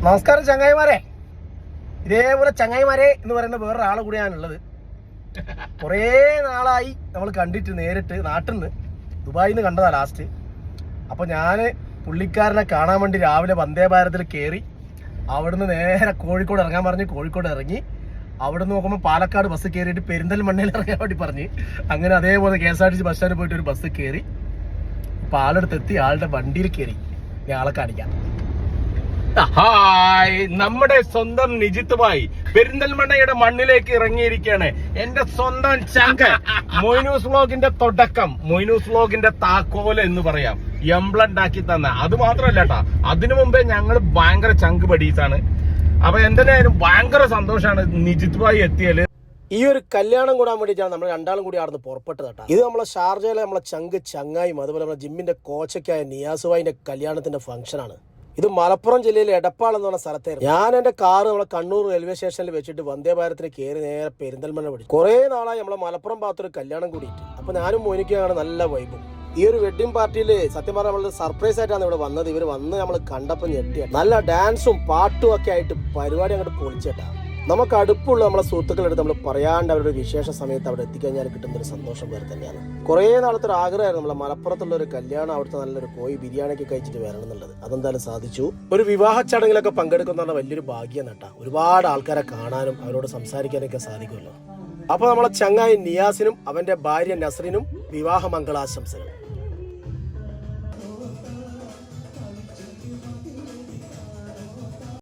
നമസ്കാരം ചങ്ങായിമാരെ. ഇതേപോലെ ചങ്ങായിമാരെ എന്ന് പറയുന്ന വേറൊരാളെ കൂടിയാണുള്ളത്. കുറേ നാളായി നമ്മൾ കണ്ടിട്ട് നേരിട്ട് നാട്ടിൽ നിന്ന് ദുബായിൽ നിന്ന് കണ്ടതാ ലാസ്റ്റ്. അപ്പോൾ ഞാൻ പുള്ളിക്കാരനെ കാണാൻ വേണ്ടി രാവിലെ വന്ദേ ഭാരതിൽ കയറി അവിടുന്ന് നേരെ കോഴിക്കോട് ഇറങ്ങാൻ പറഞ്ഞ് കോഴിക്കോട് ഇറങ്ങി. അവിടെ നിന്ന് നോക്കുമ്പോൾ പാലക്കാട് ബസ് കയറിയിട്ട് പെരിന്തൽമണ്ണയിൽ ഇറങ്ങാൻ വേണ്ടി പറഞ്ഞ് അങ്ങനെ അതേപോലെ KSRTC ബസ് സ്റ്റാൻഡിൽ പോയിട്ട് ഒരു ബസ് കയറി. ഇപ്പോൾ ആളെടുത്തെത്തി, ആളുടെ വണ്ടിയിൽ കയറി ഞാൻ ആളെ കാണിക്കാം. ഹായ്, നമ്മുടെ സ്വന്തം നിജിത്ത് ഭായ് പെരിന്തൽമണ്ണയുടെ മണ്ണിലേക്ക് ഇറങ്ങിയിരിക്കുകയാണ്. എന്റെ സ്വന്തം ചങ്ക് മൊയ്നൂസ് വ്ലോഗിന്റെ തുടക്കം, മൊയ്നൂസ് വ്ലോഗിന്റെ താക്കോല് എന്ന് പറയാം, എംബ്ലണ്ടാക്കി തന്ന. അത് മാത്രമല്ല കേട്ടാ, അതിനു മുമ്പേ ഞങ്ങൾ ഭയങ്കര ചങ്ക് ബഡീസാണ്. അപ്പൊ എന്തായാലും ഭയങ്കര സന്തോഷമാണ് നിജിത്ത് ഭായ് എത്തിയാല്. ഈ ഒരു കല്യാണം കൂടാൻ വേണ്ടിയിട്ടാണ് നമ്മൾ രണ്ടാളും കൂടി ആടുന്ന് പുറപ്പെട്ടത് കേട്ടോ. ഇത് നമ്മളെ ഷാർജയിലെ നമ്മളെ ചങ്ക് ചങ്ങായും അതുപോലെ നമ്മളെ ജിമ്മിന്റെ കോച്ചൊക്കെയായ നിയാസ് ഭായിന്റെ കല്യാണത്തിന്റെ ഫംഗ്ഷനാണ്. ഇത് മലപ്പുറം ജില്ലയിലെ എടപ്പാൾ എന്ന് പറഞ്ഞ സ്ഥലത്തായിരുന്നു. ഞാൻ എന്റെ കാറ് നമ്മളെ കണ്ണൂർ റെയിൽവേ സ്റ്റേഷനിൽ വെച്ചിട്ട് വന്ദേ ഭാരത്തിന് കയറി നേരെ പെരിന്തൽമണ്ണ പിടിച്ചു. കുറെ നാളായി നമ്മളെ മലപ്പുറം ഭാഗത്തൊരു കല്യാണം കൂടിയിട്ട്. അപ്പൊ ഞാനും മോനിക്കുകയാണ് നല്ല വൈബും. ഈ ഒരു വെഡിങ് പാർട്ടിയിൽ സത്യം പറഞ്ഞാൽ നമ്മൾ സർപ്രൈസ് ആയിട്ടാണ് ഇവിടെ വന്നത്. ഇവർ വന്ന് നമ്മൾ കണ്ടപ്പോൾ ഞെട്ടിയാണ്. നല്ല ഡാൻസും പാട്ടും ഒക്കെ ആയിട്ട് പരിപാടി അങ്ങോട്ട് പൊളിച്ചേട്ടാ. നമുക്ക് അടുപ്പുള്ള നമ്മളെ സുഹൃത്തുക്കളെടുത്ത് നമ്മൾ പറയാണ്ട് അവരുടെ വിശേഷ സമയത്ത് അവിടെ എത്തിക്കഴിഞ്ഞാൽ കിട്ടുന്ന ഒരു സന്തോഷം വേറെ തന്നെയാണ്. കുറേ നാളത്തെ ഒരു ആഗ്രഹമായിരുന്നു നമ്മളെ മലപ്പുറത്തുള്ള ഒരു കല്യാണം, അവിടുത്തെ നല്ലൊരു കോഴി ബിരിയാണിയൊക്കെ കഴിച്ചിട്ട് വരണം എന്നുള്ളത്. അതെന്തായാലും സാധിച്ചു. ഒരു വിവാഹ ചടങ്ങിലൊക്കെ പങ്കെടുക്കുന്ന പറഞ്ഞാൽ വലിയൊരു ഭാഗ്യം നട്ടാ. ഒരുപാട് ആൾക്കാരെ കാണാനും അവരോട് സംസാരിക്കാനൊക്കെ സാധിക്കുമല്ലോ. അപ്പൊ നമ്മളെ ചങ്ങായി നിയാസിനും അവന്റെ ഭാര്യ നസ്രിനും വിവാഹ മംഗളാശംസകൾ.